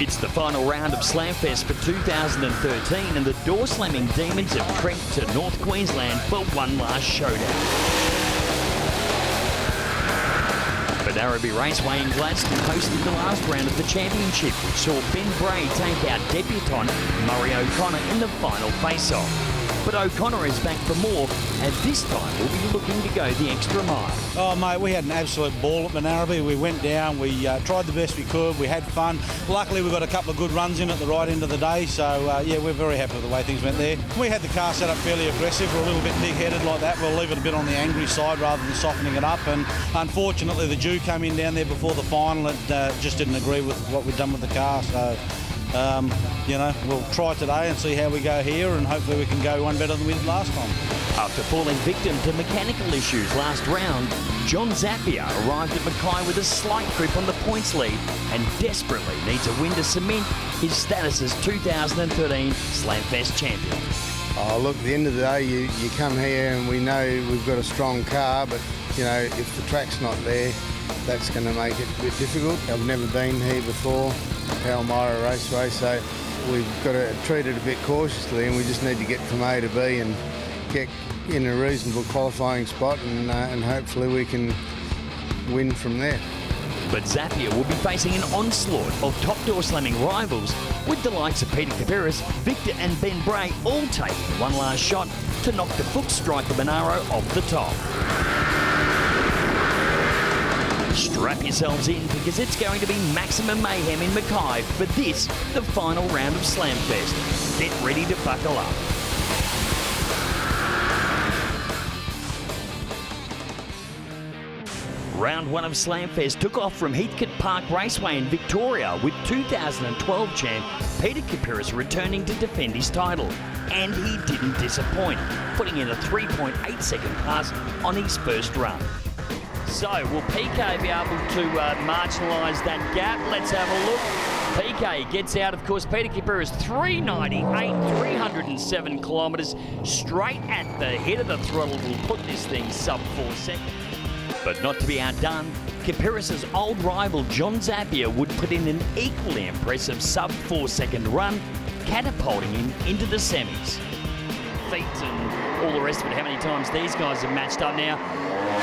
It's the final round of Slamfest for 2013 and the door-slamming demons have trekked to North Queensland for one last showdown. Batmobile Raceway in Gladstone hosted the last round of the championship, which saw Ben Bray take out debutant Murray O'Connor in the final face-off. But O'Connor is back for more, and this time we'll be looking to go the extra mile. Oh, mate, we had an absolute ball at Batmobile. We went down, we tried the best we could, we had fun. Luckily, we got a couple of good runs in at the right end of the day, so yeah, we're very happy with the way things went there. We had the car set up fairly aggressive. We're a little bit big-headed like that. We'll leave it a bit on the angry side rather than softening it up, and unfortunately, the Jew came in down there before the final and just didn't agree with what we'd done with the car, so... you know, we'll try today and see how we go here, and hopefully we can go one better than we did last time. After falling victim to mechanical issues last round, John Zappia arrived at Mackay with a slight grip on the points lead and desperately needs a win to cement his status as 2013 Slamfest champion. Oh, look, at the end of the day, you come here and we know we've got a strong car, but, you know, if the track's not there, that's going to make it a bit difficult. I've never been here before, Palmyra Raceway, so we've got to treat it a bit cautiously, and we just need to get from A to B and get in a reasonable qualifying spot, and hopefully we can win from there. But Zappia will be facing an onslaught of top door slamming rivals, with the likes of Peter Capiris, Victor and Ben Bray all taking one last shot to knock the Fuchs striker Monaro off the top. Strap yourselves in, because it's going to be maximum mayhem in Mackay for this, the final round of Slamfest. Get ready to buckle up. Round one of Slamfest took off from Heathcote Park Raceway in Victoria, with 2012 champ Peter Capiris returning to defend his title. And he didn't disappoint, putting in a 3.8 second pass on his first run. So, will PK be able to marginalise that gap? Let's have a look. PK gets out, of course. Peter Capiris 398, 307 kilometres, straight at the head of the throttle. Will put this thing sub 4 seconds. But not to be outdone, Capiris' old rival John Zappia would put in an equally impressive sub 4 second run, catapulting him into the semis. Feet and all the rest of it, how many times these guys have matched up now.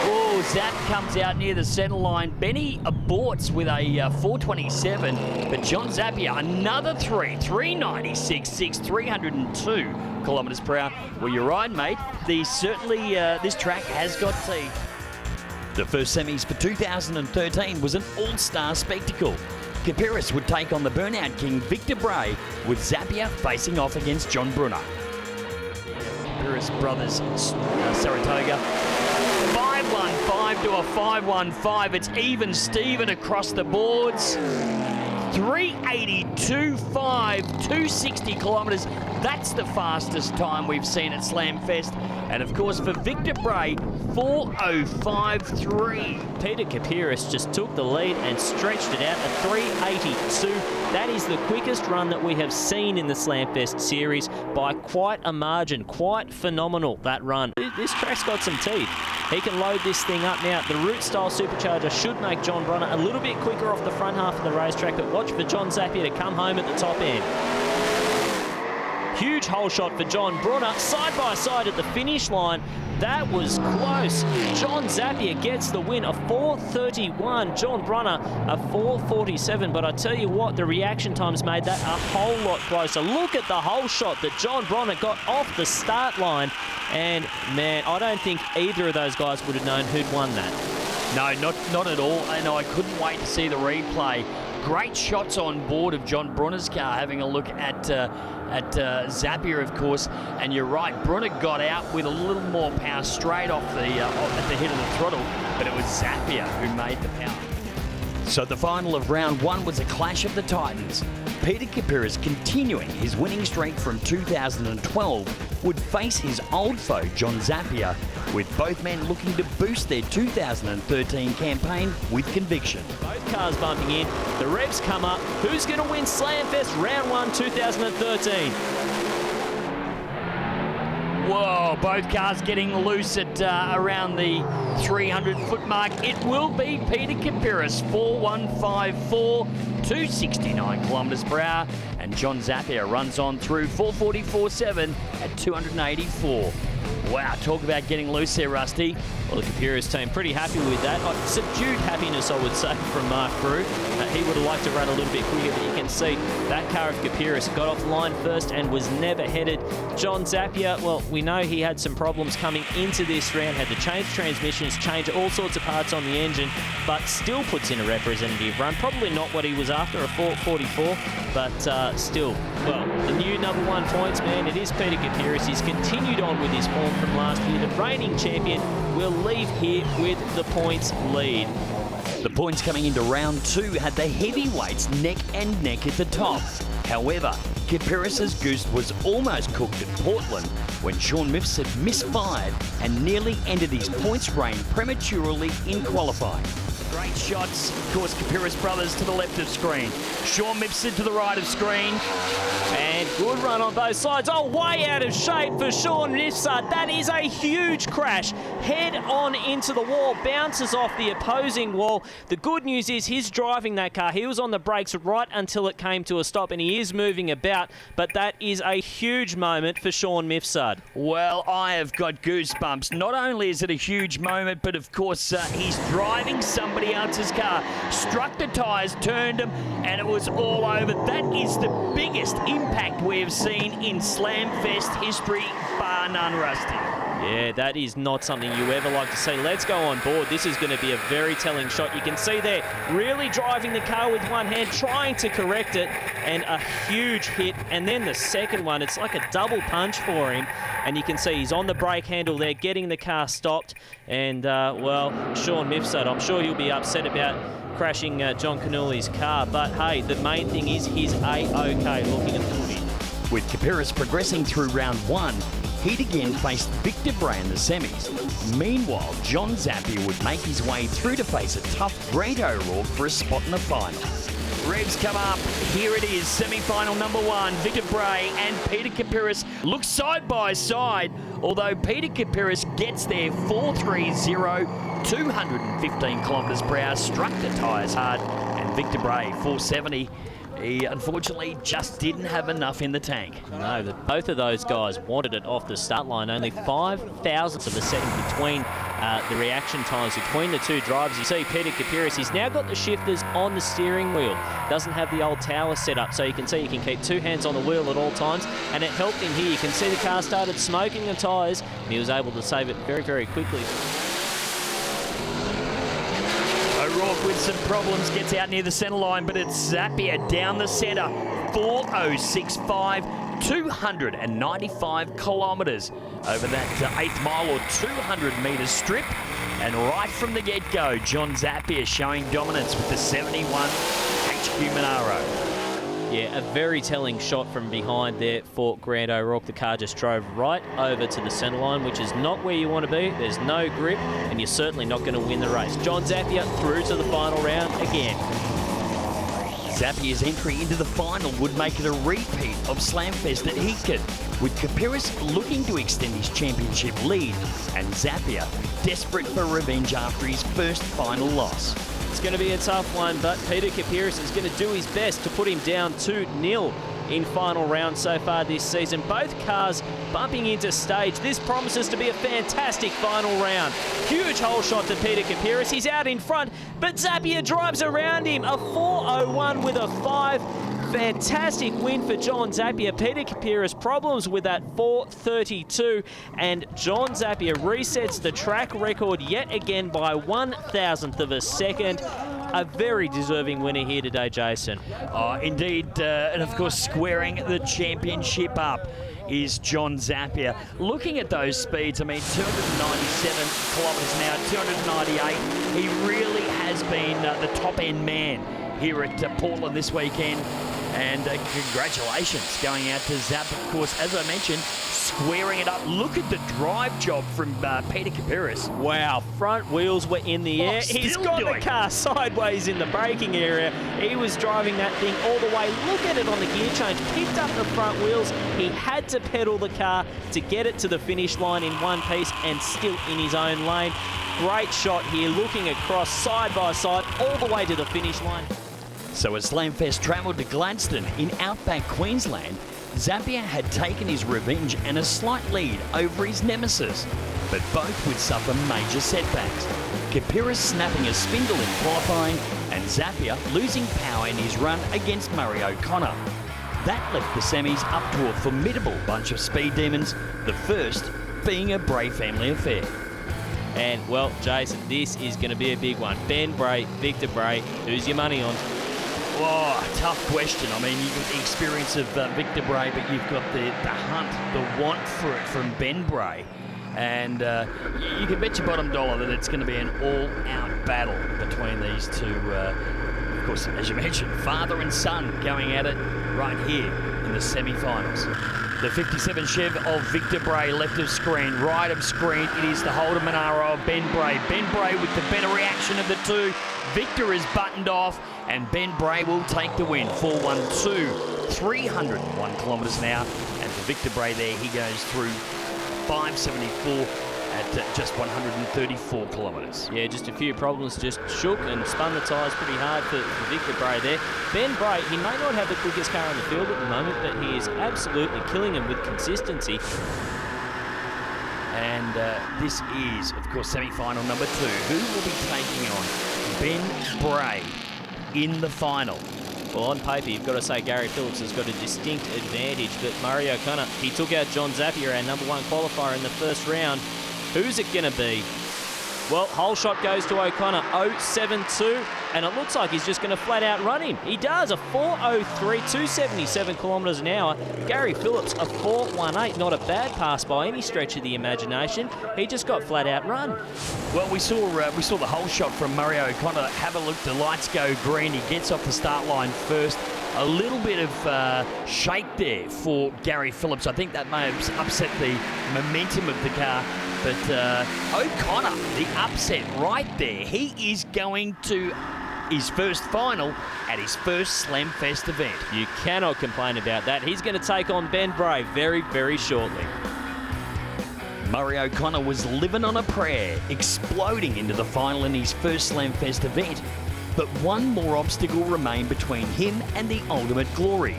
Oh, Zap comes out near the centre line. Benny aborts with a 427, but John Zappia, another 396, 302 kilometres per hour. Well, you're right, mate. This track has got teeth. The first semis for 2013 was an all-star spectacle. Capiris would take on the burnout king Victor Bray, with Zappia facing off against John Brunner. Capiris brothers Saratoga. 5-1-5 to a 5-1-5. It's even Steven across the boards. 382.5, 260 kilometres. That's the fastest time we've seen at Slamfest. And of course for Victor Bray, 4:05.3. Peter Capiris just took the lead and stretched it out at 382. That is the quickest run that we have seen in the Slamfest series by quite a margin. Quite phenomenal, that run. This track's got some teeth. He can load this thing up now. The route-style supercharger should make John Brunner a little bit quicker off the front half of the racetrack, but watch for John Zappia to come home at the top end. Huge hole shot for John Brunner, side by side at the finish line. That was close. John Zappia gets the win, a 4:31. John Brunner, a 4:47. But I tell you what, the reaction times made that a whole lot closer. Look at the hole shot that John Brunner got off the start line. And, man, I don't think either of those guys would have known who'd won that. No, not at all. And I couldn't wait to see the replay. Great shots on board of John Brunner's car, having a look at Zappia, of course. And you're right, Brunner got out with a little more power straight off at the head of the throttle, but it was Zappia who made the power. So the final of round one was a clash of the Titans. Peter Capiris, continuing his winning streak from 2012, would face his old foe John Zappia, with both men looking to boost their 2013 campaign with conviction. Both cars bumping in, the revs come up. Who's going to win Slamfest round one 2013? Whoa, both cars getting loose at around the 300-foot mark. It will be Peter Kapiris, 4154, 269 kilometres per hour. And John Zappia runs on through 444.7 at 284. Wow, talk about getting loose there, Rusty. Well, the Kapiris team pretty happy with that. Subdued happiness, I would say, from Mark Crew. He would have liked to run a little bit quicker, but you can see that car of Kapiris got off line first and was never headed. John Zappia, well, we know he had some problems coming into this round, had to change transmissions, change all sorts of parts on the engine, but still puts in a representative run. Probably not what he was after, a 444, but still. Well, the new #1 points man, it is Peter Kapiris. He's continued on with his form from last year. The reigning champion will leave here with the points lead. The points coming into round 2 had the heavyweights neck and neck at the top. However, Kapiris' goose was almost cooked at Portland when Sean Mifsud misfired and nearly ended his points reign prematurely in qualifying. Great shots, of course, Kapiris brothers to the left of screen. Sean Mifsud to the right of screen. And good run on both sides. Oh, way out of shape for Sean Mifsud. That is a huge crash. Head on into the wall, bounces off the opposing wall. The good news is he's driving that car. He was on the brakes right until it came to a stop, and he is moving about. But that is a huge moment for Sean Mifsud. Well, I have got goosebumps. Not only is it a huge moment, but of course he's driving somebody else's car. Struck the tyres, turned them, and it was all over. That is the biggest impact we have seen in Slamfest history, bar none, Rusty. Yeah, that is not something you ever like to see. Let's go on board. This is going to be a very telling shot. You can see there, really driving the car with one hand, trying to correct it, and a huge hit. And then the second one, it's like a double punch for him. And you can see he's on the brake handle there, getting the car stopped. And, well, Sean Mifsud, I'm sure he'll be upset about crashing John Canulli's car. But, hey, the main thing is he's A-OK looking at the footage. With Kapiris progressing through round 1, he'd again faced Victor Bray in the semis. Meanwhile, John Zappia would make his way through to face a tough Grant O'Rourke for a spot in the final. Revs come up. Here it is, semi-final #1. Victor Bray and Peter Kapiris look side by side, although Peter Kapiris gets there 430, 215 kilometres per hour, struck the tyres hard, and Victor Bray 470. He unfortunately just didn't have enough in the tank. No, both of those guys wanted it off the start line. Only 0.005 of a second between the reaction times between the two drivers. You see Peter Kapiris, he's now got the shifters on the steering wheel. Doesn't have the old tower set up, so you can see he can keep two hands on the wheel at all times, and it helped him here. You can see the car started smoking the tyres, and he was able to save it very, very quickly. O'Rourke with some problems gets out near the centre line, but it's Zappia down the centre. 4065, 295 kilometres over that 8th mile or 200 metre strip. And right from the get-go, John Zappia showing dominance with the 71 HQ Monaro. Yeah, a very telling shot from behind there for Grant O'Rourke. The car just drove right over to the centre line, which is not where you want to be. There's no grip, and you're certainly not going to win the race. John Zappia through to the final round again. Zappia's entry into the final would make it a repeat of Slamfest at Heathcote, with Kapiris looking to extend his championship lead, and Zappia desperate for revenge after his first final loss. It's going to be a tough one, but Peter Kapiris is going to do his best to put him down 2-0 in final round so far this season. Both cars bumping into stage. This promises to be a fantastic final round. Huge hole shot to Peter Kapiris. He's out in front, but Zappia drives around him. A 4:01 with a 5. Fantastic win for John Zappia. Peter Kapiris problems with that 4:32, and John Zappia resets the track record yet again by 1,000th of a second. A very deserving winner here today, Jason. Oh, indeed, and of course squaring the championship up is John Zappia. Looking at those speeds, I mean, 297 kilometres an hour, 298. He really has been the top-end man here at Portland this weekend. And congratulations going out to Zap, of course, as I mentioned, squaring it up. Look at the drive job from Peter Kapiris. Wow, front wheels were in the air. He's got the car sideways in the braking area. He was driving that thing all the way. Look at it on the gear change. Picked up the front wheels. He had to pedal the car to get it to the finish line in one piece and still in his own lane. Great shot here, looking across side by side all the way to the finish line. So as Slamfest travelled to Gladstone in outback Queensland, Zappia had taken his revenge and a slight lead over his nemesis, but both would suffer major setbacks. Kapiris snapping a spindle in qualifying and Zappia losing power in his run against Murray O'Connor. That left the semis up to a formidable bunch of speed demons, the first being a Bray family affair. And, well, Jason, this is going to be a big one. Ben Bray, Victor Bray, who's your money on? Oh, tough question. I mean, you've got the experience of Victor Bray, but you've got the hunt, the want for it from Ben Bray. And you can bet your bottom dollar that it's going to be an all-out battle between these two. Of course, as you mentioned, father and son going at it right here in the semi-finals. The 57 Chev of Victor Bray, left of screen, right of screen. It is the Holden Monaro of Ben Bray. Ben Bray with the better reaction of the two. Victor is buttoned off, and Ben Bray will take the win. 4-1-2, 301 kilometres an hour. And for Victor Bray there, he goes through 574 at just 134 kilometres. Yeah, just a few problems, just shook and spun the tyres pretty hard for Victor Bray there. Ben Bray, he may not have the quickest car in the field at the moment, but he is absolutely killing him with consistency. And this is, of course, semi-final number 2. Who will be taking on Ben Bray in the final? Well, on paper, you've got to say Gary Phillips has got a distinct advantage, but Murray O'Connor, he took out John Zappia, our number 1 qualifier in the first round. Who's it going to be? Well, whole shot goes to O'Connor, 0.72, and it looks like he's just going to flat out run him. He does, a 4.03, 277 kilometres an hour. Gary Phillips, a 4.18, not a bad pass by any stretch of the imagination. He just got flat out run. Well, we saw the whole shot from Murray O'Connor. Have a look, the lights go green. He gets off the start line first. A little bit of shake there for Gary Phillips. I think that may have upset the momentum of the car. But O'Connor, the upset right there. He is going to his first final at his first Slamfest event. You cannot complain about that. He's going to take on Ben Bray very, very shortly. Murray O'Connor was living on a prayer, exploding into the final in his first Slamfest event. But one more obstacle remained between him and the ultimate glory.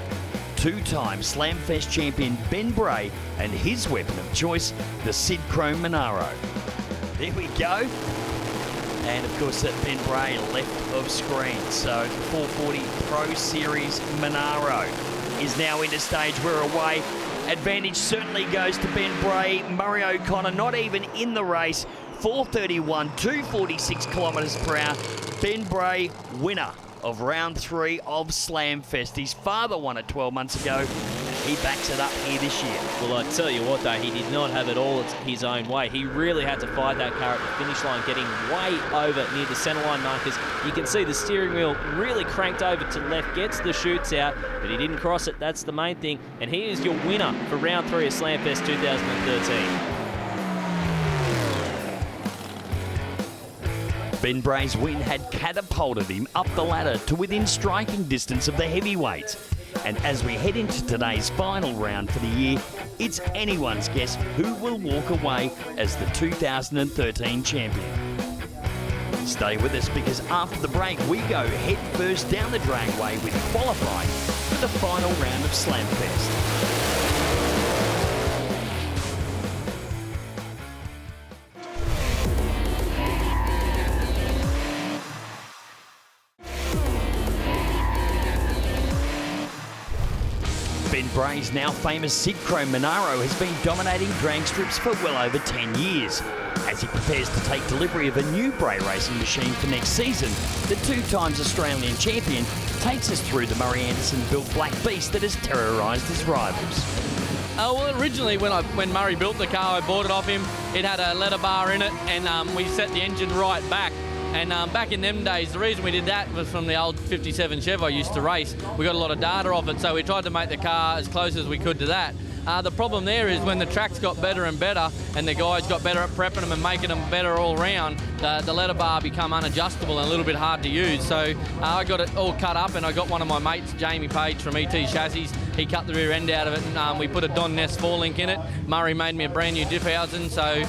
Two-time Slamfest champion Ben Bray and his weapon of choice, the Sid Chrome Monaro. There we go. And of course, Ben Bray left of screen. So the 440 Pro Series Monaro is now into stage. We're away. Advantage certainly goes to Ben Bray. Murray O'Connor not even in the race. 431, 246 kilometres per hour. Ben Bray, winner of round 3 of Slamfest. His father won it 12 months ago, and he backs it up here this year. Well, I tell you what, though, he did not have it all his own way. He really had to fight that car at the finish line, getting way over near the centre line markers. You can see the steering wheel really cranked over to left, gets the chutes out, but he didn't cross it. That's the main thing. And he is your winner for round 3 of Slamfest 2013. Ben Bray's win had catapulted him up the ladder to within striking distance of the heavyweights. And as we head into today's final round for the year, it's anyone's guess who will walk away as the 2013 champion. Stay with us, because after the break, we go head first down the dragway with qualifying for the final round of Slamfest. Ben Bray's now famous Sid Chrome Monaro has been dominating drag strips for well over 10 years. As he prepares to take delivery of a new Bray racing machine for next season, the 2 times Australian champion takes us through the Murray Anderson-built Black Beast that has terrorised his rivals. Well, originally when Murray built the car, I bought it off him. It had a leather bar in it, and we set the engine right back. And back in them days, the reason we did that was from the old 57 Chev I used to race. We got a lot of data off it, so we tried to make the car as close as we could to that. The problem there is when the tracks got better and better and the guys got better at prepping them and making them better all round, the letter bar become unadjustable and a little bit hard to use. So I got it all cut up, and I got one of my mates, Jamie Page from ET Chassis. He cut the rear end out of it, and we put a Don Ness 4-link in it. Murray made me a brand new diff housing, so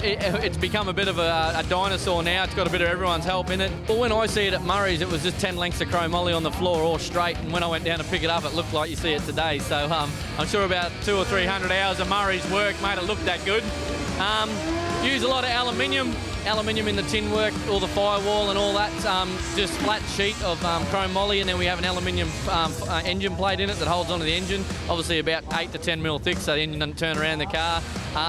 it's become a bit of a dinosaur now. It's got a bit of everyone's help in it. But when I see it at Murray's, it was just 10 lengths of chromoly on the floor, all straight, and when I went down to pick it up, it looked like you see it today. So I'm sure about 200 or 300 hours of Murray's work made it look that good. Use a lot of aluminium in the tin work, all the firewall and all that, just flat sheet of chromoly, and then we have an aluminium engine plate in it that holds onto the engine, obviously about 8 to 10 mil thick so the engine doesn't turn around the car.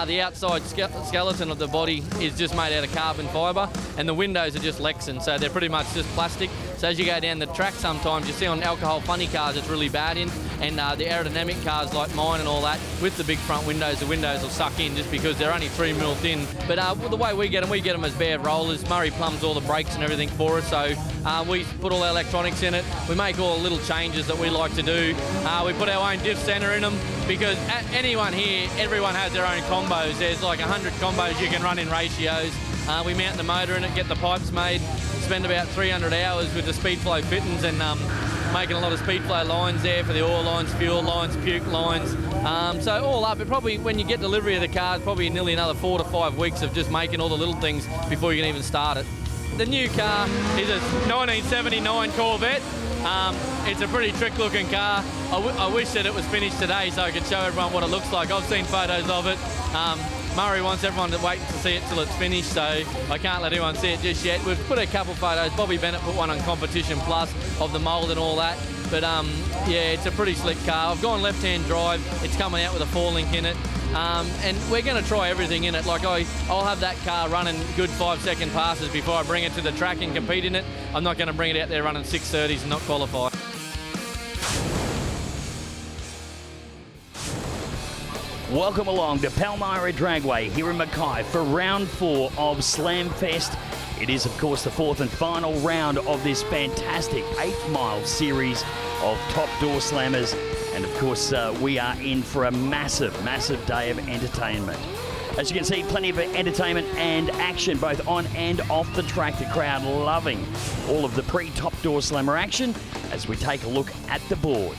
The outside skeleton of the body is just made out of carbon fibre, and the windows are just Lexan, so they're pretty much just plastic. So as you go down the track sometimes, you see on alcohol funny cars it's really bad in, and the aerodynamic cars like mine and all that, with the big front windows, the windows will suck in just because they're only 3 mil thin. But the way we get them as bare rollers. Murray plumbs all the brakes and everything for us, so we put all our electronics in it. We make all the little changes that we like to do. We put our own diff center in them, because anyone here, everyone has their own combos. There's like 100 combos you can run in ratios. We mount the motor in it, get the pipes made, spend about 300 hours with the Speedflow fittings and making a lot of Speedflow lines there for the oil lines, fuel lines, puke lines. So all up, it probably, when you get delivery of the car, it's probably nearly another 4 to 5 weeks of just making all the little things before you can even start it. The new car is a 1979 Corvette. It's a pretty trick-looking car. I wish that it was finished today so I could show everyone what it looks like. I've seen photos of it. Murray wants everyone to wait to see it till it's finished, so I can't let anyone see it just yet. We've put a couple photos. Bobby Bennett put one on Competition Plus of the mould and all that. But yeah, it's a pretty slick car. I've gone left-hand drive. It's coming out with a 4-link in it. And we're going to try everything in it. Like I'll have that car running good 5-second passes before I bring it to the track and compete in it. I'm not going to bring it out there running 630s and not qualify. Welcome along to Palmyra Dragway here in Mackay for round 4 of Slamfest. It is, of course, the 4th and final round of this fantastic 8-mile series of top Doorslammers. And, of course, we are in for a massive, massive day of entertainment. As you can see, plenty of entertainment and action both on and off the track. The crowd loving all of the pre-top Doorslammer action as we take a look at the board.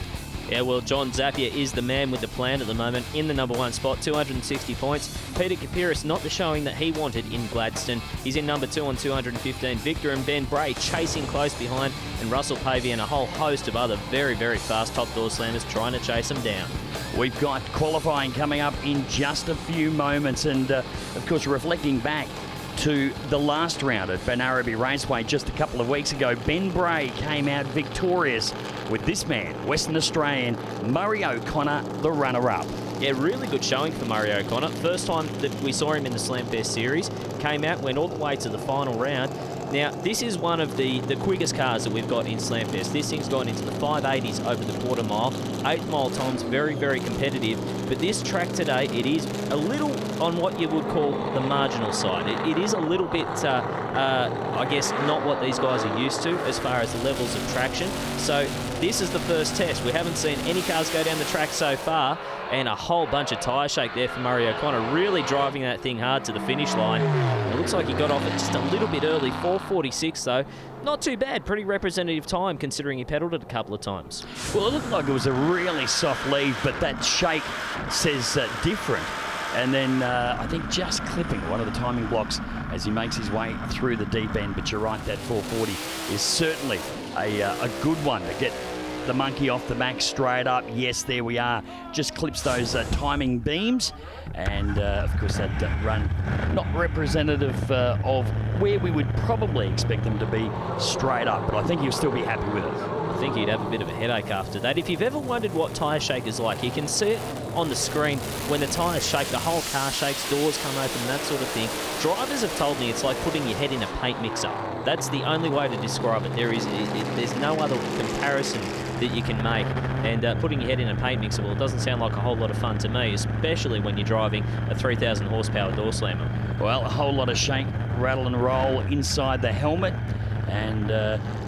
Yeah, well, John Zapier is the man with the plan at the moment in the number 1 spot, 260 points. Peter Kapiris not the showing that he wanted in Gladstone. He's in number 2 on 215. Victor and Ben Bray chasing close behind, and Russell Pavey and a whole host of other very, very fast top Doorslammers trying to chase them down. We've got qualifying coming up in just a few moments, and of course, reflecting back to the last round at Batmobile Raceway just a couple of weeks ago, Ben Bray came out victorious with this man, Western Australian Murray O'Connor, the runner-up. Yeah, really good showing for Murray O'Connor. First time that we saw him in the Slamfest Series, came out, went all the way to the final round. Now, this is one of the quickest cars that we've got in Slamfest. This thing's gone into the 580s over the quarter mile. 8-mile times, very, very competitive. But this track today, it is a little on what you would call the marginal side. It is a little bit, I guess, not what these guys are used to as far as the levels of traction. So this is the first test. We haven't seen any cars go down the track so far, and a whole bunch of tyre shake there for Murray O'Connor, really driving that thing hard to the finish line. It looks like he got off it just a little bit early, 4:46 though. Not too bad, pretty representative time considering he pedalled it a couple of times. Well, it looked like it was a really soft lead, but that shake says different. And then I think just clipping one of the timing blocks as he makes his way through the deep end. But you're right, that 440 is certainly a good one to get the monkey off the back straight up. Yes, there we are. Just clips those timing beams. And, of course, that run not representative of where we would probably expect them to be straight up. But I think he'll still be happy with it. I think he'd have a bit of a headache after that. If you've ever wondered what tyre shake is like, you can see it on the screen. When the tyres shake, the whole car shakes, doors come open, that sort of thing. Drivers have told me it's like putting your head in a paint mixer. That's the only way to describe it. There's no other comparison that you can make. And putting your head in a paint mixer, well, it doesn't sound like a whole lot of fun to me, especially when you're driving a 3,000 horsepower Doorslammer. Well, a whole lot of shake rattle and roll inside the helmet. And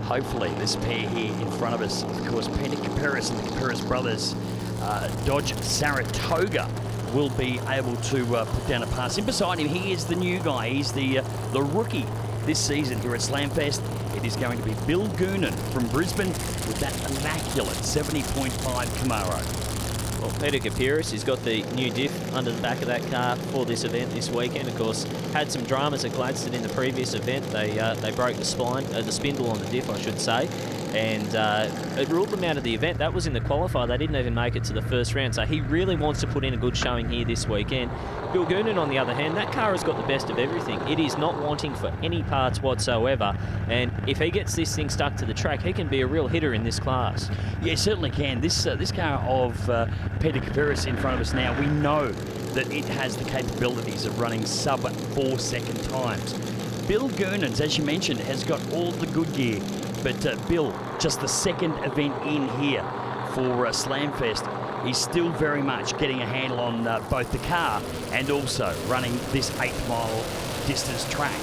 hopefully this pair here in front of us, of course, Peter Kaperis and the Kaperis brothers, Dodge Saratoga, will be able to put down a pass. In beside him, he is the new guy. He's the rookie this season here at Slamfest. It is going to be Bill Goonan from Brisbane with that immaculate 70.5 Camaro. Well, Peter Kaperis, he's got the new diff under the back of that car for this event this weekend. Of course, had some dramas at Gladstone in the previous event. They broke the spindle on the diff, I should say, and it ruled them out of the event. That was in the qualifier. They didn't even make it to the first round, so he really wants to put in a good showing here this weekend. Bill Goonan, on the other hand, that car has got the best of everything. It is not wanting for any parts whatsoever, and if he gets this thing stuck to the track, he can be a real hitter in this class. Yeah, certainly can. This car of Peter Kaperis in front of us now, we know that it has the capabilities of running sub 4 second times. Bill Goonans, as you mentioned, has got all the good gear, but Bill, just the second event in here for Slamfest, he's still very much getting a handle on both the car and also running this 8-mile distance track.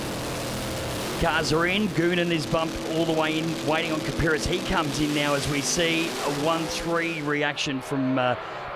Cars are in. Goonan is bumped all the way in, waiting on Kaperis. He comes in now as we see a 1-3 reaction from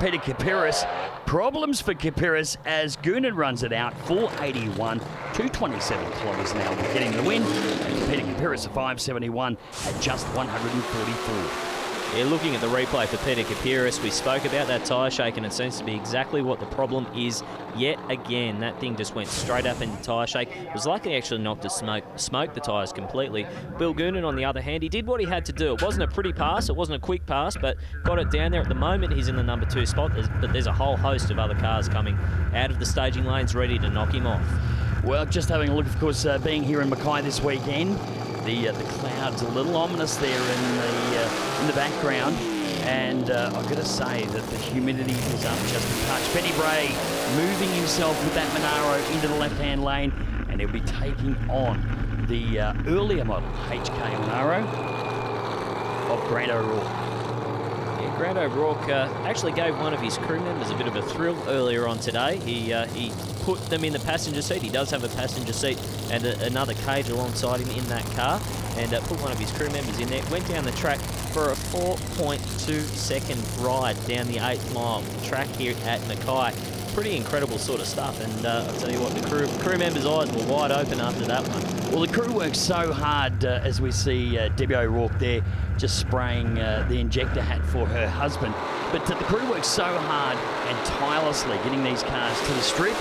Peter Kaperis. Problems for Kaperis as Goonan runs it out. 481, 227 kilometres an hour, getting the win. And Peter Kaperis, a 571 at just 144. Yeah, looking at the replay for Peter Kaperis, we spoke about that tyre shake, and it seems to be exactly what the problem is yet again. That thing just went straight up into tyre shake. It was like he actually knocked to smoke the tyres completely. Bill Goonan, on the other hand, he did what he had to do. It wasn't a pretty pass, it wasn't a quick pass, but got it down there. At the moment, he's in the number 2 spot, but there's a whole host of other cars coming out of the staging lanes ready to knock him off. Well, just having a look, of course, being here in Mackay this weekend, the clouds a little ominous there in the background, and I've got to say that the humidity is up just a touch. Benny Bray moving himself with that Monaro into the left-hand lane, and he'll be taking on the earlier model HK Monaro of Grant O'Rourke. Yeah, Grant O'Rourke actually gave one of his crew members a bit of a thrill earlier on today. He put them in the passenger seat. He does have a passenger seat and another cage alongside him in that car, and put one of his crew members in there. Went down the track for a 4.2 second ride down the 8th mile track here at Mackay. Pretty incredible sort of stuff, and I'll tell you what, the crew members' eyes were wide open after that one. Well, the crew works so hard as we see Debbie O'Rourke there just spraying the injector hat for her husband. But the crew works so hard and tirelessly getting these cars to the strip.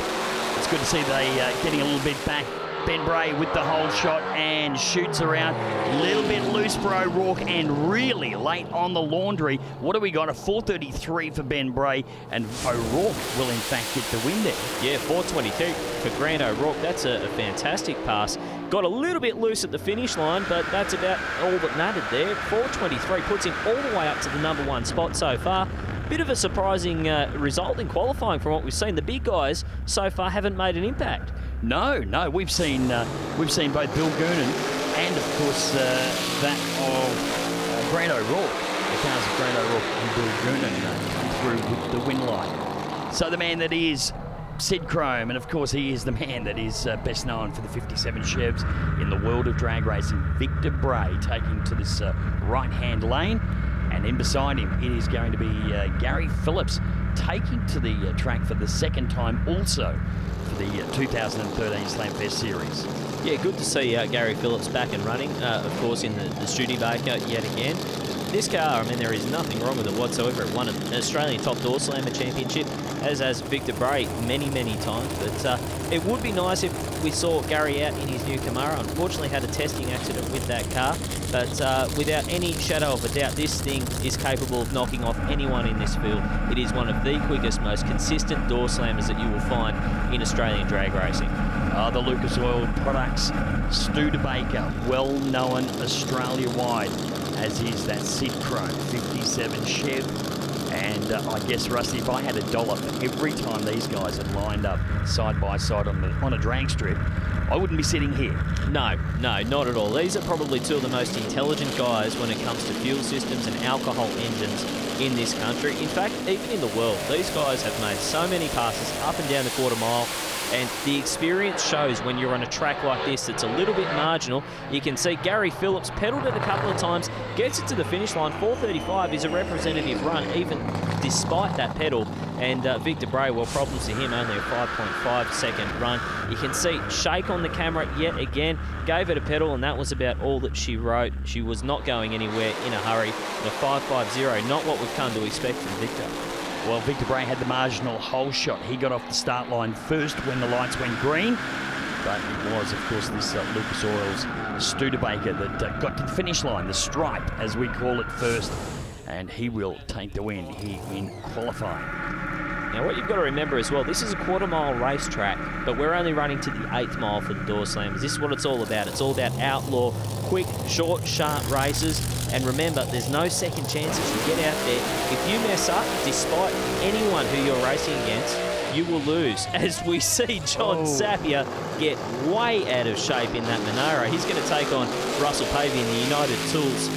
It's good to see they getting a little bit back. Ben Bray with the whole shot and shoots her out. A little bit loose for O'Rourke and really late on the laundry. What do we got? A 4.33 for Ben Bray, and O'Rourke will in fact get the win there. Yeah, 4.22 for Grant O'Rourke. That's a fantastic pass. Got a little bit loose at the finish line, but that's about all that mattered there. 4.23 puts him all the way up to the number 1 spot so far. Bit of a surprising result in qualifying from what we've seen. The big guys so far haven't made an impact. No, we've seen both Bill Goonan and of course that of Grant O'Rourke. The cars of Grant O'Rourke and Bill Goonan come through with the win light. So the man that is Sid Chrome, and of course he is the man that is best known for the 57 Chevs in the world of drag racing, Victor Bray, taking to this right-hand lane. And in beside him, it is going to be Gary Phillips taking to the track for the second time also for the 2013 Slamfest Series. Yeah, good to see Gary Phillips back and running, of course, in the Studebaker yet again. This car, I mean, there is nothing wrong with it whatsoever. It won an Australian Top Doorslammer Championship, as has Victor Bray many, many times. But it would be nice if we saw Gary out in his new Camaro. Unfortunately, had a testing accident with that car. But without any shadow of a doubt, this thing is capable of knocking off anyone in this field. It is one of the quickest, most consistent door slammers that you will find in Australian drag racing. The Lucas Oil Products Studebaker, well known Australia-wide, as is that Sid Chrome 57 Chev. And I guess, Rusty, if I had $1 for every time these guys had lined up side by side on a drag strip, I wouldn't be sitting here. No, not at all. These are probably two of the most intelligent guys when it comes to fuel systems and alcohol engines in this country. In fact, even in the world, these guys have made so many passes up and down the quarter mile. And the experience shows when you're on a track like this that's a little bit marginal. You can see Gary Phillips pedalled it a couple of times, gets it to the finish line. 4:35 is a representative run, even despite that pedal. And Victor Bray, well, problems to him, only a 5.5 second run. You can see shake on the camera yet again. Gave it a pedal, and that was about all that she wrote. She was not going anywhere in a hurry. The 5.50, not what we've come to expect from Victor. Well, Victor Bray had the marginal hole shot. He got off the start line first when the lights went green. But it was, of course, this Lucas Oil's Studebaker that got to the finish line, the stripe, as we call it, first. And he will take the win here in qualifying. Now, what you've got to remember as well, this is a quarter-mile racetrack, but we're only running to the 8th mile for the Doorslammers. This is what it's all about. It's all about outlaw, quick, short, sharp races. And remember, there's no second chances. You get out there. If you mess up, despite anyone who you're racing against, you will lose. As we see John Zapier get way out of shape in that Monaro. He's going to take on Russell Pavey in the United Tools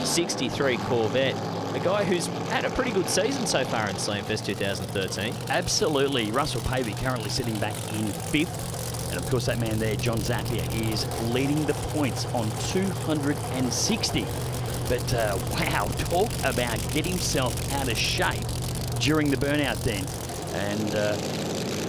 63 Corvette. A guy who's had a pretty good season so far in Slamfest 2013. Absolutely. Russell Pavey currently sitting back in 5th. And of course, that man there, John Zapier, is leading the points on 260. But wow, talk about get himself out of shape during the burnout then. And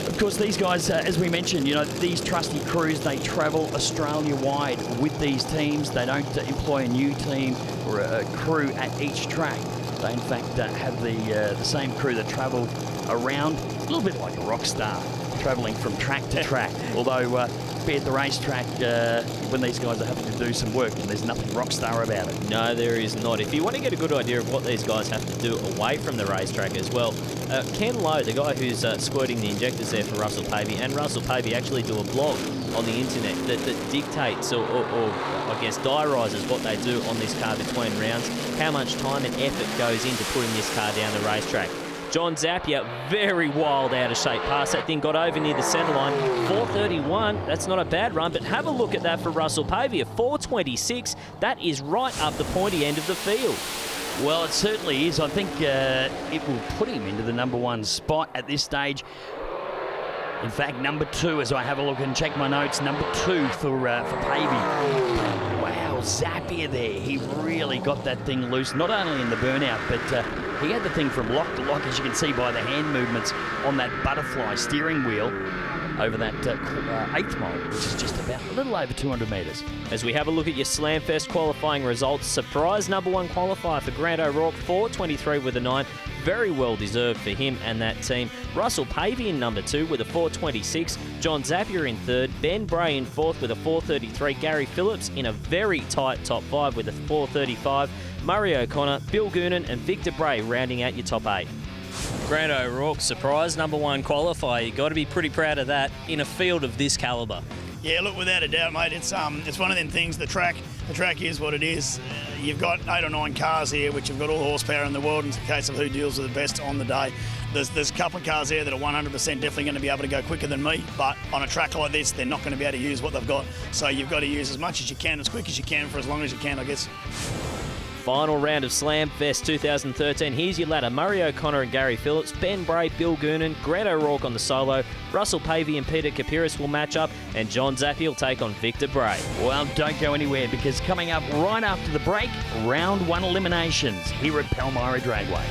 of course, these guys, as we mentioned, you know, these trusty crews, they travel Australia-wide with these teams. They don't employ a new team or a crew at each track. They, in fact, have the same crew that travel around, a little bit like a rock star, travelling from track to track. Although, be at the racetrack, when these guys are having to do some work, and there's nothing rock star about it. No, there is not. If you want to get a good idea of what these guys have to do away from the racetrack as well, Ken Lowe, the guy who's squirting the injectors there for Russell Pavey, and Russell Pavey actually do a blog on the internet that dictates or I guess diarises what they do on this car between rounds, how much time and effort goes into putting this car down the racetrack. John Zapier, very wild out of shape pass. That thing got over near the centre line. 4:31, that's not a bad run, but have a look at that for Russell Pavey. A 4:26, that is right up the pointy end of the field. Well, it certainly is. I think it will put him into the #1 spot at this stage. In fact, #2, as I have a look and check my notes, #2 for Pavey. Wow, Zapier there. He really got that thing loose, not only in the burnout, but he had the thing from lock to lock, as you can see by the hand movements on that butterfly steering wheel over that 8th mile, which is just about a little over 200 metres. As we have a look at your Slamfest qualifying results, surprise #1 qualifier for Grant O'Rourke, 4:23 with a 9. Very well deserved for him and that team. Russell Pavey in #2 with a 4:26. John Zapier in 3rd. Ben Bray in 4th with a 4:33. Gary Phillips in a very tight top 5 with a 4:35. Murray O'Connor, Bill Goonan and Victor Bray rounding out your top 8. Grant O'Rourke, surprise #1 qualifier. You've got to be pretty proud of that in a field of this calibre. Yeah, look, without a doubt, mate. It's one of them things. The track is what it is. You've got 8 or 9 cars here, which have got all the horsepower in the world. It's a case of who deals with the best on the day. There's a couple of cars there that are 100% definitely going to be able to go quicker than me. But on a track like this, they're not going to be able to use what they've got. So you've got to use as much as you can, as quick as you can, for as long as you can, I guess. Final round of Slamfest 2013. Here's your ladder. Murray O'Connor and Gary Phillips, Ben Bray, Bill Goonan, Grant O'Rourke on the solo, Russell Pavey and Peter Kapiris will match up, and John Zapier will take on Victor Bray. Well, don't go anywhere, because coming up right after the break, round 1 eliminations here at Palmyra Dragway.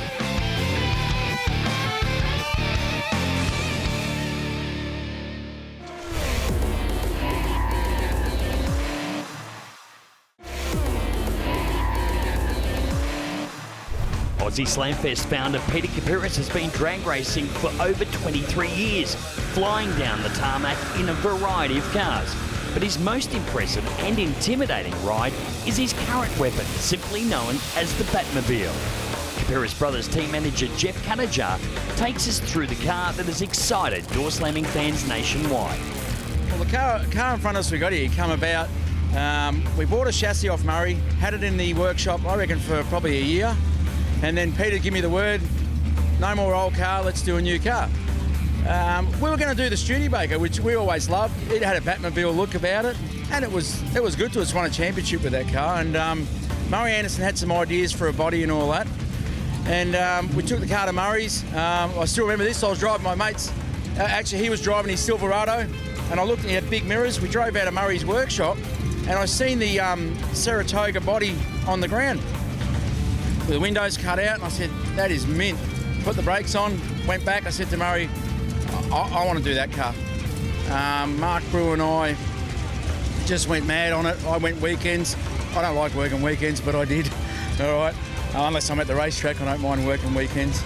Aussie Slamfest founder Peter Kapiris has been drag racing for over 23 years, flying down the tarmac in a variety of cars. But his most impressive and intimidating ride is his current weapon, simply known as the Batmobile. Kapiris Brothers team manager Jeff Cuttajar takes us through the car that has excited Doorslamming fans nationwide. Well, the car in front of us we got here come about. We bought a chassis off Murray, had it in the workshop, I reckon, for probably a year. And then Peter gave me the word, no more old car, let's do a new car. We were going to do the Studebaker, which we always loved. It had a Batmobile look about it, and it was good to us. Won a championship with that car, and Murray Anderson had some ideas for a body and all that. And we took the car to Murray's. I still remember this. I was driving my mate's. Actually, he was driving his Silverado, and I looked and he had big mirrors. We drove out of Murray's workshop, and I seen the Saratoga body on the ground with the windows cut out, and I said, that is mint. Put the brakes on, went back. I said to Murray, I want to do that car. Mark Brewer and I just went mad on it. I went weekends. I don't like working weekends, but I did. All right. Unless I'm at the racetrack, I don't mind working weekends.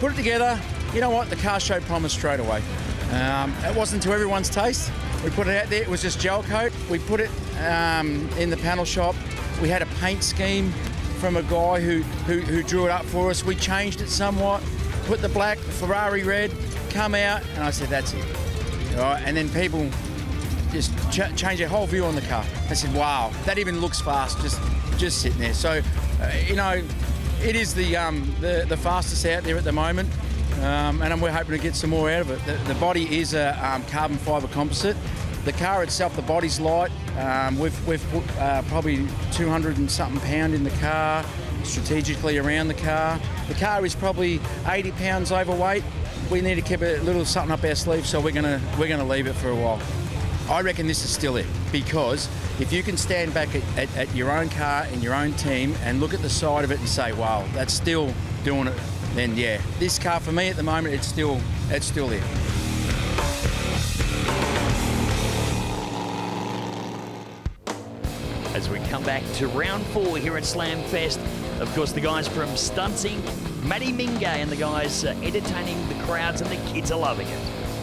Put it together. You know what? The car showed promise straight away. It wasn't to everyone's taste. We put it out there. It was just gel coat. We put it in the panel shop. We had a paint scheme from a guy who drew it up for us. We changed it somewhat. Put the black, the Ferrari red, come out, and I said, that's it. All right. And then people just changed their whole view on the car. They said, wow, that even looks fast, just sitting there. So, you know, it is the fastest out there at the moment. And we're hoping to get some more out of it. The body is a carbon fibre composite. The car itself, the body's light. We've put probably 200 and something pound in the car, strategically around the car. The car is probably 80 pounds overweight. We need to keep a little something up our sleeve, so we're gonna leave it for a while. I reckon this is still it, because if you can stand back at your own car and your own team and look at the side of it and say, wow, that's still doing it, then yeah, this car for me at the moment, it's still there. As we come back to round 4 here at Slamfest, of course the guys from Stuntsing, Matty Mingay, and the guys entertaining the crowds, and the kids are loving it.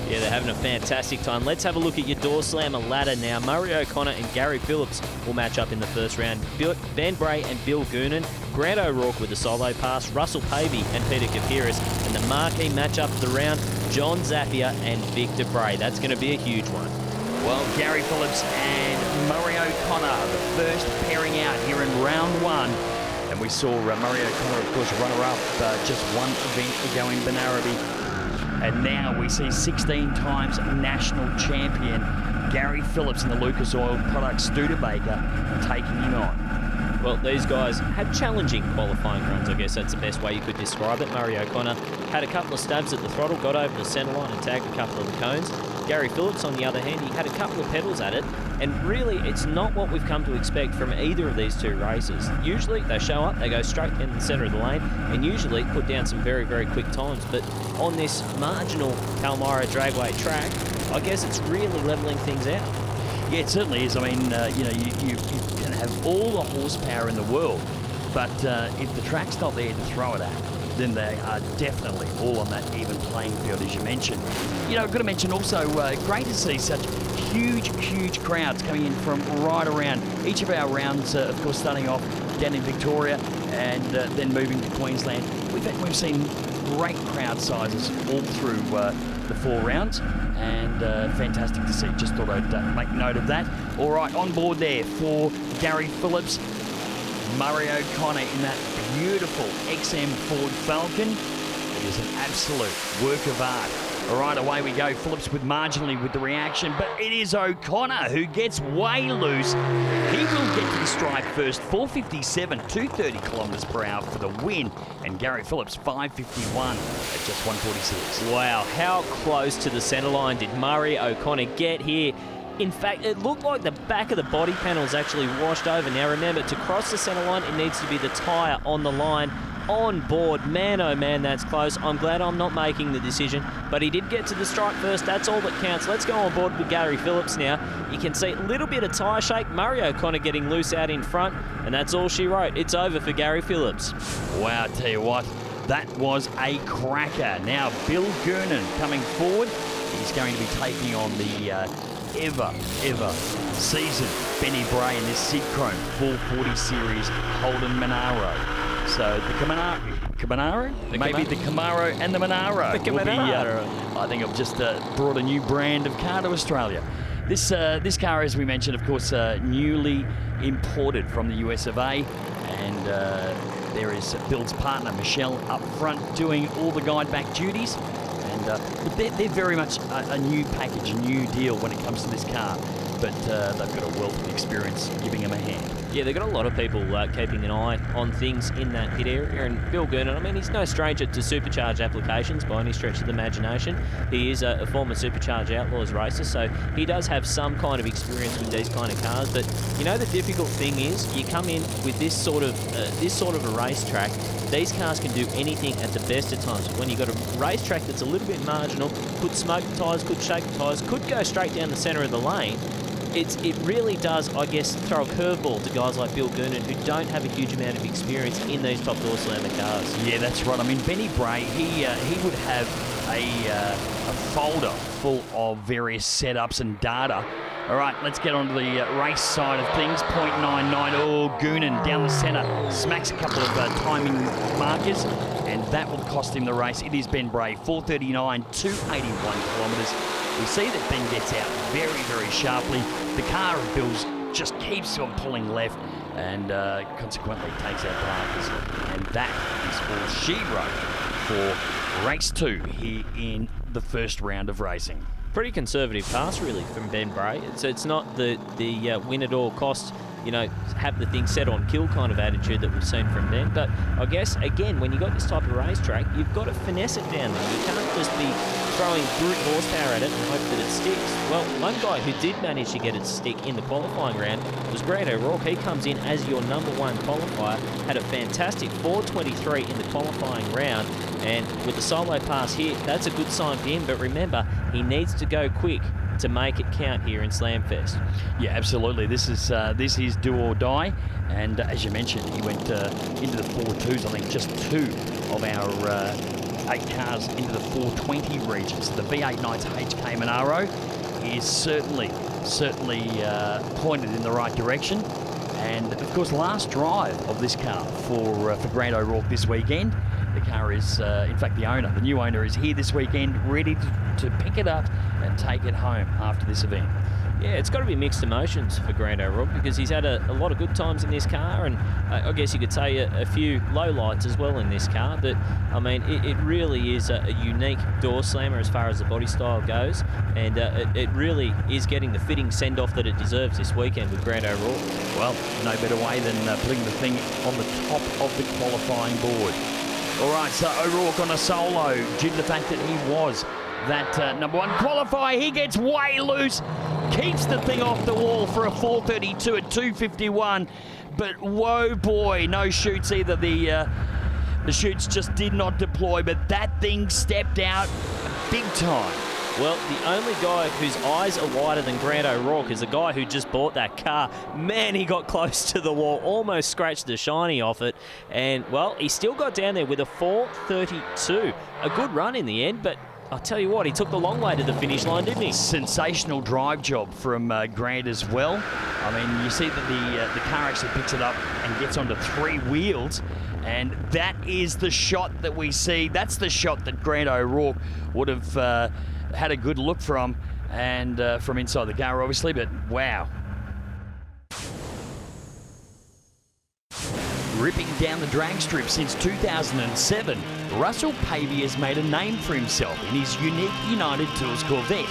Yeah, they're having a fantastic time. Let's have a look at your Doorslammer ladder now. Murray O'Connor and Gary Phillips will match up in the first round. Ben Bray and Bill Goonan, Grant O'Rourke with the solo pass, Russell Pavey and Peter Kapiris, and the marquee matchup of the round, John Zappia and Victor Bray. That's going to be a huge one. Well, Gary Phillips and Murray O'Connor, the first pairing out here in round 1. And we saw Murray O'Connor, of course, runner-up just one event ago in Banarabi. And now we see 16 times national champion Gary Phillips in the Lucas Oil Products Studebaker taking him on. Well, these guys had challenging qualifying runs, I guess that's the best way you could describe it. Murray O'Connor had a couple of stabs at the throttle, got over the centre line and tagged a couple of the cones. Gary Phillips, on the other hand, he had a couple of pedals at it, and really it's not what we've come to expect from either of these two races. Usually they show up, they go straight in the centre of the lane, and usually put down some very, very quick times. But on this marginal Palmyra dragway track, I guess it's really levelling things out. Yeah, it certainly is. I mean, you know, you can have all the horsepower in the world, but if the track's not there to throw it at, then they are definitely all on that even playing field, as you mentioned. You know, I've got to mention also, great to see such huge crowds coming in from right around. Each of our rounds, of course, starting off down in Victoria and then moving to Queensland. We've seen great crowd sizes all through the 4 rounds, and fantastic to see. Just thought I'd make note of that. All right, on board there for Gary Phillips, Murray O'Connor in that beautiful XM Ford Falcon. It is an absolute work of art. All right, away we go. Phillips with marginally with the reaction, but it is O'Connor who gets way loose. He will get to the stripe first. 457, 230 kilometres per hour for the win. And Gary Phillips, 551 at just 146. Wow, how close to the centre line did Murray O'Connor get here? In fact, it looked like the back of the body panel is actually washed over. Now remember, to cross the centre line, it needs to be the tyre on the line. On board, man oh man, that's close. I'm glad I'm not making the decision, but he did get to the stripe first. That's all that counts. Let's go on board with Gary Phillips now. You can see a little bit of tyre shake. Murray O'Connor getting loose out in front, and that's all she wrote. It's over for Gary Phillips. Wow, I tell you what, that was a cracker. Now Bill Goonan coming forward. He's going to be taking on the ever seasoned Benny Bray in this Sidchrome 440 Series Holden Monaro. So the Camaro? Maybe the Camaro and the Monaro. The Camaro. I think I've just brought a new brand of car to Australia. This car, as we mentioned, of course, newly imported from the US of A. And there is Bill's partner, Michelle, up front doing all the guide back duties. And they're very much a new package, a new deal when it comes to this car. But they've got a wealth of experience giving them a hand. Yeah, they've got a lot of people keeping an eye on things in that pit area. And Bill Gurnon, I mean, he's no stranger to supercharged applications by any stretch of the imagination. He is a former Supercharged Outlaws racer, so he does have some kind of experience with these kind of cars. But, you know, the difficult thing is you come in with this sort of a racetrack. These cars can do anything at the best of times. When you've got a racetrack that's a little bit marginal, could smoke the tyres, could shake the tyres, could go straight down the centre of the lane, it really does, I guess, throw a curveball to guys like Bill Gurnon who don't have a huge amount of experience in these top Doorslammer cars. Yeah, that's right. I mean, Benny Bray, he would have a folder full of various setups and data. All right, let's get on to the race side of things. 0.99. Oh, Gurnon down the centre smacks a couple of timing markers, and that will cost him the race. It is Ben Bray, 4:39, 281 kilometres. We see that Ben gets out very, very sharply. The car of Bill's just keeps on pulling left and consequently takes out markers. And that is all she wrote for race 2 here in the first round of racing. Pretty conservative pass, really, from Ben Bray. It's not the win at all cost, you know, have the thing set on kill kind of attitude that we've seen from Ben. But I guess, again, when you've got this type of racetrack, you've got to finesse it down there. You can't just be throwing brute horsepower at it and hope that it sticks. Well, one guy who did manage to get it to stick in the qualifying round was Grant O'Rourke. He comes in as your number 1 qualifier, had a fantastic 4:23 in the qualifying round, and with the solo pass here, that's a good sign for him. But remember, he needs to go quick to make it count here in Slamfest. Yeah, absolutely. This is do or die, and as you mentioned, he went into the 4.2s. I think just 2 of our 8 cars into the 420 region. So the V8 Knights HK Monaro is certainly pointed in the right direction. And of course, last drive of this car for Grant O'Rourke this weekend. The car is, in fact, the new owner is here this weekend, ready to pick it up and take it home after this event. Yeah, it's got to be mixed emotions for Grant O'Rourke because he's had a lot of good times in this car, and I guess you could say a few lowlights as well in this car. But I mean, it really is a unique Doorslammer as far as the body style goes, and it really is getting the fitting send-off that it deserves this weekend with Grant O'Rourke. Well, no better way than putting the thing on the top of the qualifying board. All right, so O'Rourke on a solo due to the fact that he was that number 1 qualifier. He gets way loose, keeps the thing off the wall for a 4:32 at 2:51. But whoa, boy, no chutes either. The chutes just did not deploy, but that thing stepped out big time. Well, the only guy whose eyes are wider than Grant O'Rourke is the guy who just bought that car. Man, he got close to the wall, almost scratched the shiny off it. And, well, he still got down there with a 4:32. A good run in the end, but I'll tell you what, he took the long way to the finish line, didn't he? Sensational drive job from Grant as well. I mean, you see that the car actually picks it up and gets onto 3 wheels. And that is the shot that we see. That's the shot that Grant O'Rourke would have had a good look from, and from inside the car, obviously, but wow. Ripping down the drag strip since 2007, Russell Pavey has made a name for himself in his unique United Tools Corvette.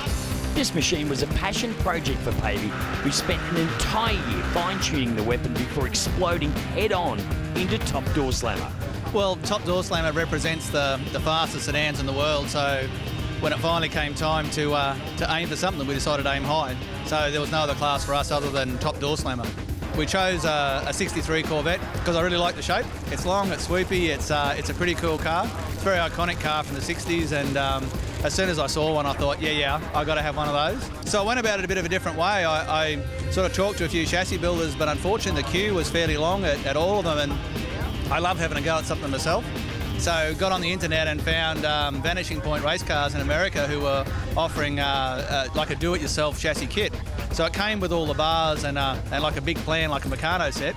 This machine was a passion project for Pavey, who spent an entire year fine-tuning the weapon before exploding head-on into Top Doorslammer. Well, Top Doorslammer represents the fastest sedans in the world, so when it finally came time to aim for something, we decided to aim high. So there was no other class for us other than Top Doorslammer. We chose a 63 Corvette because I really like the shape. It's long, it's swoopy, it's a pretty cool car. It's a very iconic car from the 60s, and as soon as I saw one, I thought, yeah, I got to have one of those. So I went about it a bit of a different way. I sort of talked to a few chassis builders, but unfortunately the queue was fairly long at all of them, and I love having a go at something myself. So got on the internet and found Vanishing Point race cars in America who were offering like a do-it-yourself chassis kit. So it came with all the bars and like a big plan, like a Meccano set.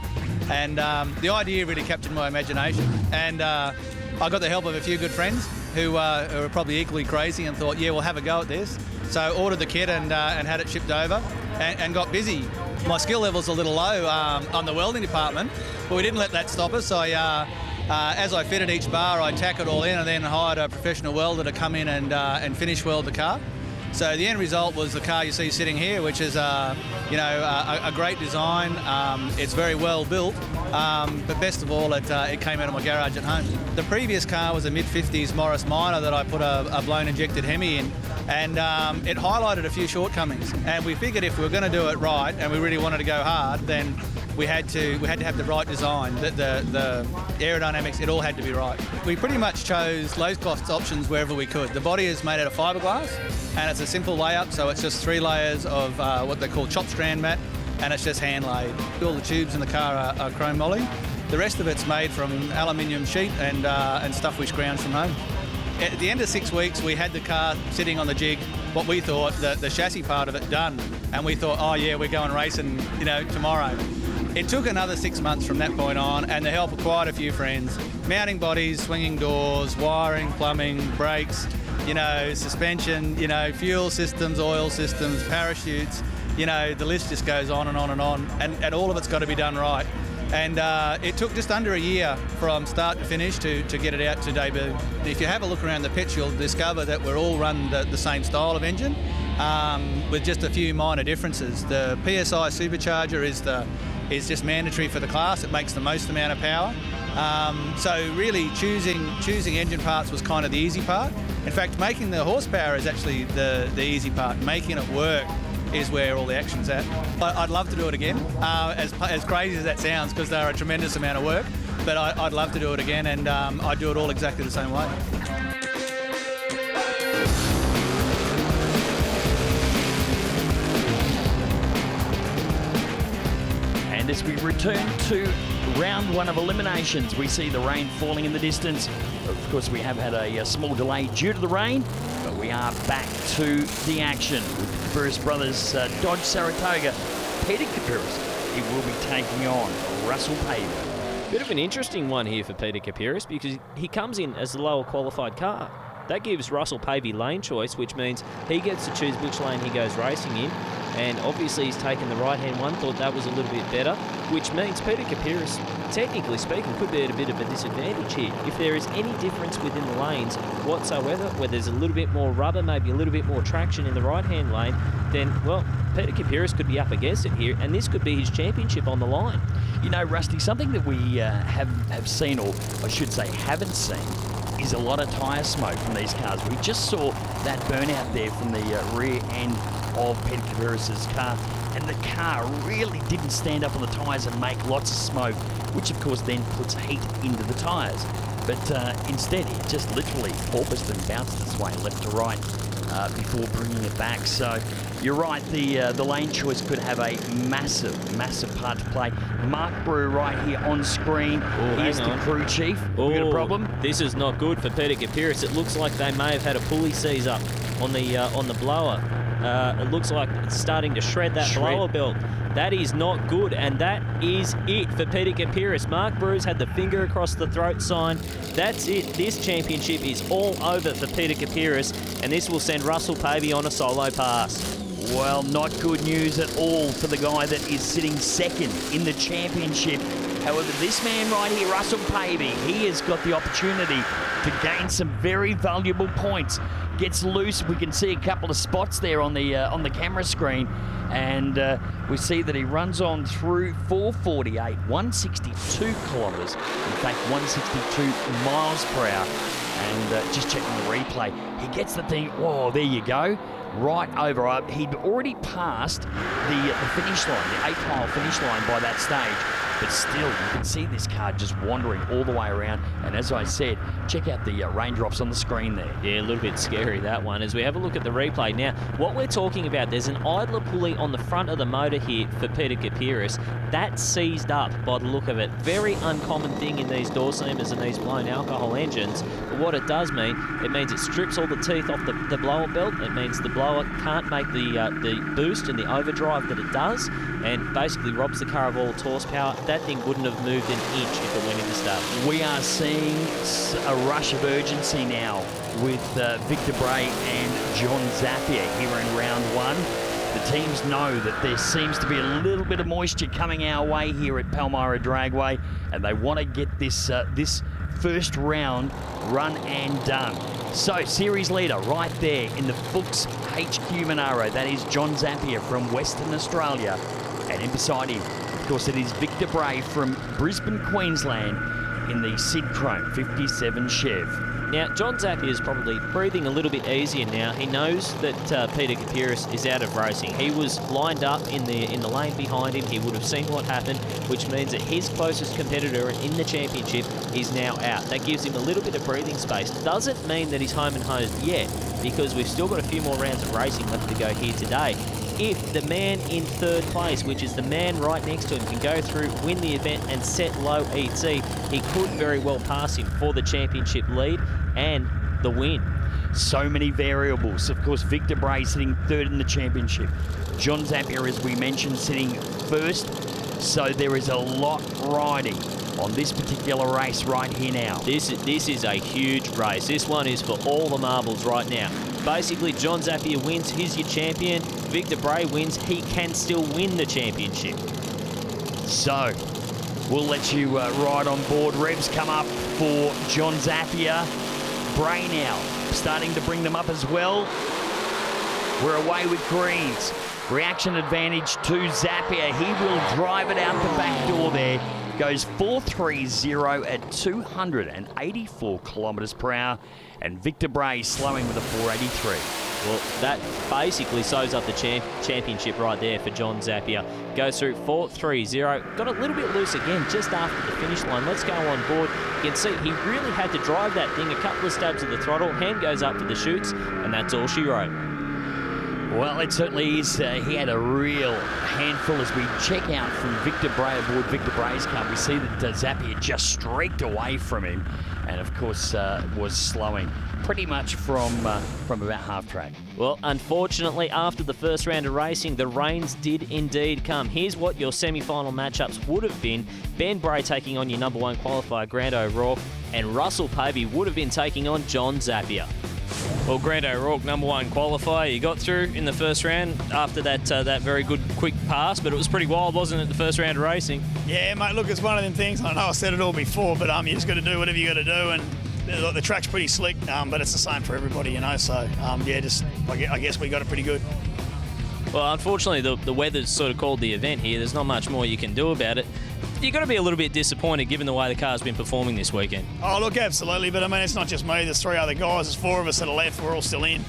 And the idea really captured my imagination. And I got the help of a few good friends who were probably equally crazy and thought, yeah, we'll have a go at this. So ordered the kit and had it shipped over and got busy. My skill level's a little low on the welding department, but we didn't let that stop us. I As I fitted each bar, I tack it all in and then hired a professional welder to come in and finish weld the car. So the end result was the car you see sitting here, which is a great design. It's very well built, but best of all, it came out of my garage at home. The previous car was a mid-50s Morris Minor that I put a blown injected Hemi in, and it highlighted a few shortcomings. And we figured if we were going to do it right and we really wanted to go hard, then we had to have the right design. The aerodynamics, it all had to be right. We pretty much chose low-cost options wherever we could. The body is made out of fiberglass, and it's a simple layup, so it's just 3 layers of what they call chop strand mat, and it's just hand laid. All the tubes in the car are chrome moly. The rest of it's made from aluminium sheet and stuff we scrounged from home. At the end of 6 weeks, we had the car sitting on the jig, what we thought, the chassis part of it done, and we thought, oh yeah, we're going racing, tomorrow. It took another 6 months from that point on, and the help of quite a few friends. Mounting bodies, swinging doors, wiring, plumbing, brakes, suspension, fuel systems, oil systems, parachutes, the list just goes on and on and on, and all of it's got to be done right. And it took just under a year from start to finish to get it out to debut. If you have a look around the pits, you'll discover that we're all run the same style of engine, with just a few minor differences. The PSI supercharger is just mandatory for the class. It makes the most amount of power. So really choosing engine parts was kind of the easy part. In fact, making the horsepower is actually the easy part. Making it work is where all the action's at. I'd love to do it again, as crazy as that sounds, because they're a tremendous amount of work, but I'd love to do it again, and I do it all exactly the same way. And as we return to round 1 of eliminations, we see the rain falling in the distance. Of course, we have had a small delay due to the rain, but we are back to the action with the Kapiris brothers, Dodge Saratoga. Peter Kapiris, he will be taking on Russell Pavey. Bit of an interesting one here for Peter Kapiris, because he comes in as the lower qualified car. That gives Russell Pavey lane choice, which means he gets to choose which lane he goes racing in. And obviously he's taken the right-hand one, thought that was a little bit better, which means Peter Kapiris, technically speaking, could be at a bit of a disadvantage here. If there is any difference within the lanes whatsoever, where there's a little bit more rubber, maybe a little bit more traction in the right-hand lane, then, well, Peter Kapiris could be up against it here, and this could be his championship on the line. Rusty, something that we have seen, or I should say haven't seen, is a lot of tyre smoke from these cars. We just saw that burnout there from the rear end of Peter Kapiris' car, and the car really didn't stand up on the tyres and make lots of smoke, which of course then puts heat into the tyres. But instead, it just literally porpoised and bounced its way left to right before bringing it back. So you're right, the lane choice could have a massive part to play. Mark Brew right here on screen. Here's the crew chief. We got a problem? This is not good for Peter Kapiris. It looks like they may have had a pulley seize up on the blower. It looks like it's starting to shred that blower belt. That is not good, and that is it for Peter Kapiris. Mark Brew's had the finger across the throat sign. That's it. This championship is all over for Peter Kapiris, and this will send Russell Pavey on a solo pass. Well, not good news at all for the guy that is sitting second in the championship. However, this man right here, Russell Pavey, he has got the opportunity to gain some very valuable points. Gets loose. We can see a couple of spots there on the camera screen, and we see that he runs on through 448, 162 kilometres. In fact, 162 miles per hour. And just checking the replay, he gets the thing. Whoa, there you go. Right over. He'd already passed the finish line, the 8-mile finish line by that stage. But still, you can see this car just wandering all the way around. And as I said, check out the raindrops on the screen there. Yeah, a little bit scary, that one. As we have a look at the replay now, what we're talking about, there's an idler pulley on the front of the motor here for Peter Kapiris. That's seized up by the look of it. Very uncommon thing in these Doorslammers and these blown alcohol engines. But what it does mean, it means it strips all the teeth off the blower belt. It means the blower can't make the boost and the overdrive that it does, and basically robs the car of all its horsepower. That thing wouldn't have moved an inch if it went into start. We are seeing a rush of urgency now with Victor Bray and John Zapier here in round 1. The teams know that there seems to be a little bit of moisture coming our way here at Palmyra Dragway, and they want to get this first round run and done. So, series leader right there in the Fuchs HQ Monaro. That is John Zapier from Western Australia. And in beside him, of course, it is Victor Bray from Brisbane, Queensland in the Sid Chrome 57 Chev. Now, John Zapier is probably breathing a little bit easier now. He knows that Peter Kapiris is out of racing. He was lined up in the lane behind him. He would have seen what happened, which means that his closest competitor in the championship is now out. That gives him a little bit of breathing space. Doesn't mean that he's home and hosed yet, because we've still got a few more rounds of racing left to go here today. If the man in third place, which is the man right next to him, can go through, win the event and set low ET, he could very well pass him for the championship lead and the win. So many variables. Of course, Victor Bray sitting third in the championship. John Zapier, as we mentioned, sitting first. So there is a lot riding on this particular race right here now. This is a huge race. This one is for all the marbles right now. Basically, John Zapier wins, he's your champion. Victor Bray wins, he can still win the championship. So, we'll let you ride on board. Revs come up for John Zapier. Bray now starting to bring them up as well. We're away with greens. Reaction advantage to Zapier. He will drive it out the back door there. Goes 4.30 at 284 kilometres per hour. And Victor Bray slowing with a 4.83. Well, that basically sews up the championship right there for John Zapier. Goes through 4.30. Got a little bit loose again just after the finish line. Let's go on board. You can see he really had to drive that thing. A couple of stabs of the throttle. Hand goes up to the chutes, and that's all she wrote. Well, it certainly is. He had a real handful as we check out from Victor Bray aboard Victor Bray's car. We see that Zapier just streaked away from him and, of course, was slowing pretty much from about half track. Well, unfortunately, after the first round of racing, the rains did indeed come. Here's what your semi-final matchups would have been. Ben Bray taking on your number one qualifier, Grant O'Rourke, and Russell Pavey would have been taking on John Zapier. Well, Grant O'Rourke, number one qualifier. He got through in the first round after that very good quick pass, but it was pretty wild, wasn't it, the first round of racing? Yeah, mate, look, it's one of them things. I know I said it all before, but you just got to do whatever you got to do, and the track's pretty slick, but it's the same for everybody, you know, so, I guess we got it pretty good. Well, unfortunately, the weather's sort of called the event here. There's not much more you can do about it. You've got to be a little bit disappointed given the way the car's been performing this weekend. Oh, look, absolutely. But, I mean, it's not just me. There's three other guys. There's four of us that are left. We're all still in.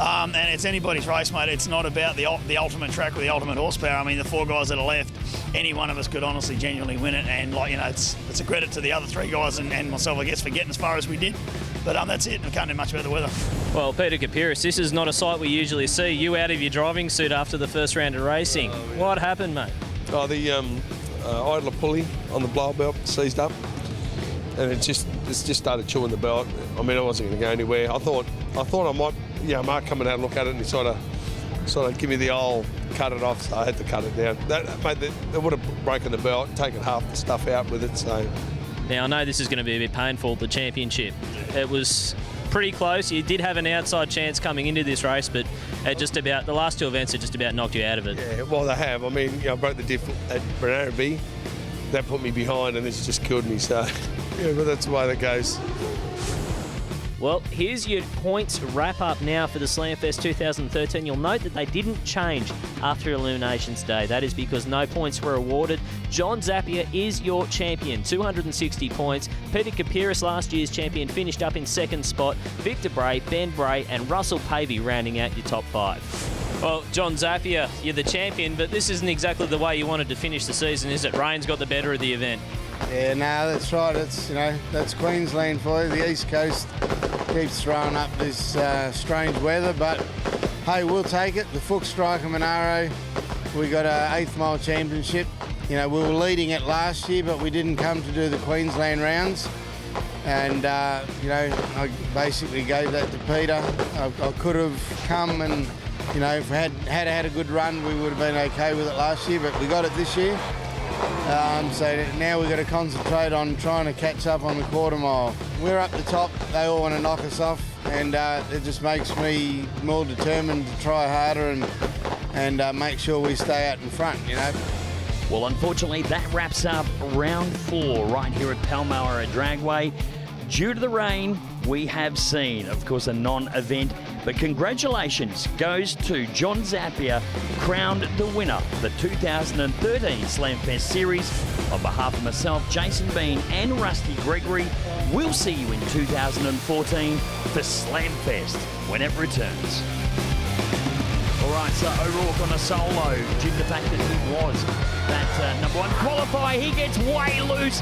And it's anybody's race, mate. It's not about the ultimate track with the ultimate horsepower. I mean, the four guys that are left, any one of us could honestly, genuinely win it. And, it's a credit to the other three guys and myself, I guess, for getting as far as we did. But that's it. We can't do much about the weather. Well, Peter Kapiris, this is not a sight we usually see. You out of your driving suit after the first round of racing. What happened, mate? Oh, the idler pulley on the blower belt seized up, and it's just started chewing the belt. I mean, I wasn't going to go anywhere. I thought I might, Mark coming out and look at it, and he sort of give me the old cut it off. So I had to cut it down. That would have broken the belt, taken half the stuff out with it. So now I know this is going to be a bit painful. The championship, it was pretty close. You did have an outside chance coming into this race, but the last two events have just about knocked you out of it. Yeah, well, they have. I mean, I broke the diff at Banana. That put me behind, and this just killed me. So, yeah, but that's the way that goes. Well, here's your points wrap up now for the Slamfest 2013. You'll note that they didn't change after Eliminations Day. That is because no points were awarded. John Zapier is your champion, 260 points. Peter Kapiris, last year's champion, finished up in second spot. Victor Bray, Ben Bray, and Russell Pavey rounding out your top five. Well, John Zapier, you're the champion, but this isn't exactly the way you wanted to finish the season, is it? Rain's got the better of the event. Yeah, no, that's right. It's that's Queensland for you. The East Coast keeps throwing up this strange weather, but hey, we'll take it. The Fuchs Striker Monaro, we got an 8th mile championship. We were leading it last year, but we didn't come to do the Queensland rounds. And I basically gave that to Peter. I could have come and if we had a good run, we would have been okay with it last year, but we got it this year. So now we've got to concentrate on trying to catch up on the quarter mile. We're up the top, they all want to knock us off, and it just makes me more determined to try harder and make sure we stay out in front, Well, unfortunately, that wraps up round 4 right here at Palmyra Dragway. due to the rain, we have seen, of course, a non-event. But congratulations goes to John Zappia, crowned the winner of the 2013 Slamfest Series. On behalf of myself, Jason Bean and Rusty Gregory, we'll see you in 2014 for Slamfest when it returns. All right, so O'Rourke on a solo due to the fact that he was that number one qualifier. He gets way loose,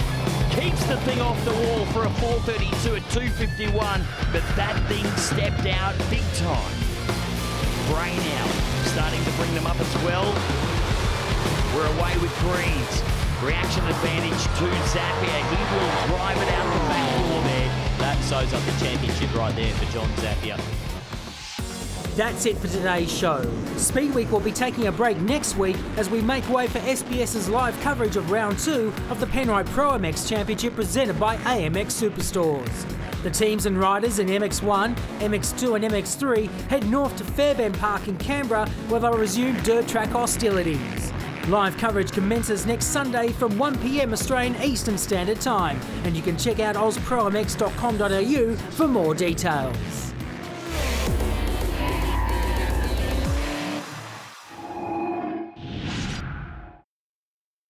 keeps the thing off the wall for a 432 at 251, but that thing stepped out big time. Bray now starting to bring them up as well. We're away with greens. Reaction advantage to Zappia. He will drive it out the back door there. That sews up the championship right there for John Zappia. That's it for today's show. Speedweek will be taking a break next week as we make way for SBS's live coverage of round 2 of the Penrite Pro MX Championship presented by AMX Superstores. The teams and riders in MX1, MX2 and MX3 head north to Fairbairn Park in Canberra where they'll resume dirt track hostilities. Live coverage commences next Sunday from 1 p.m. Australian Eastern Standard Time, and you can check out ozpromx.com.au for more details.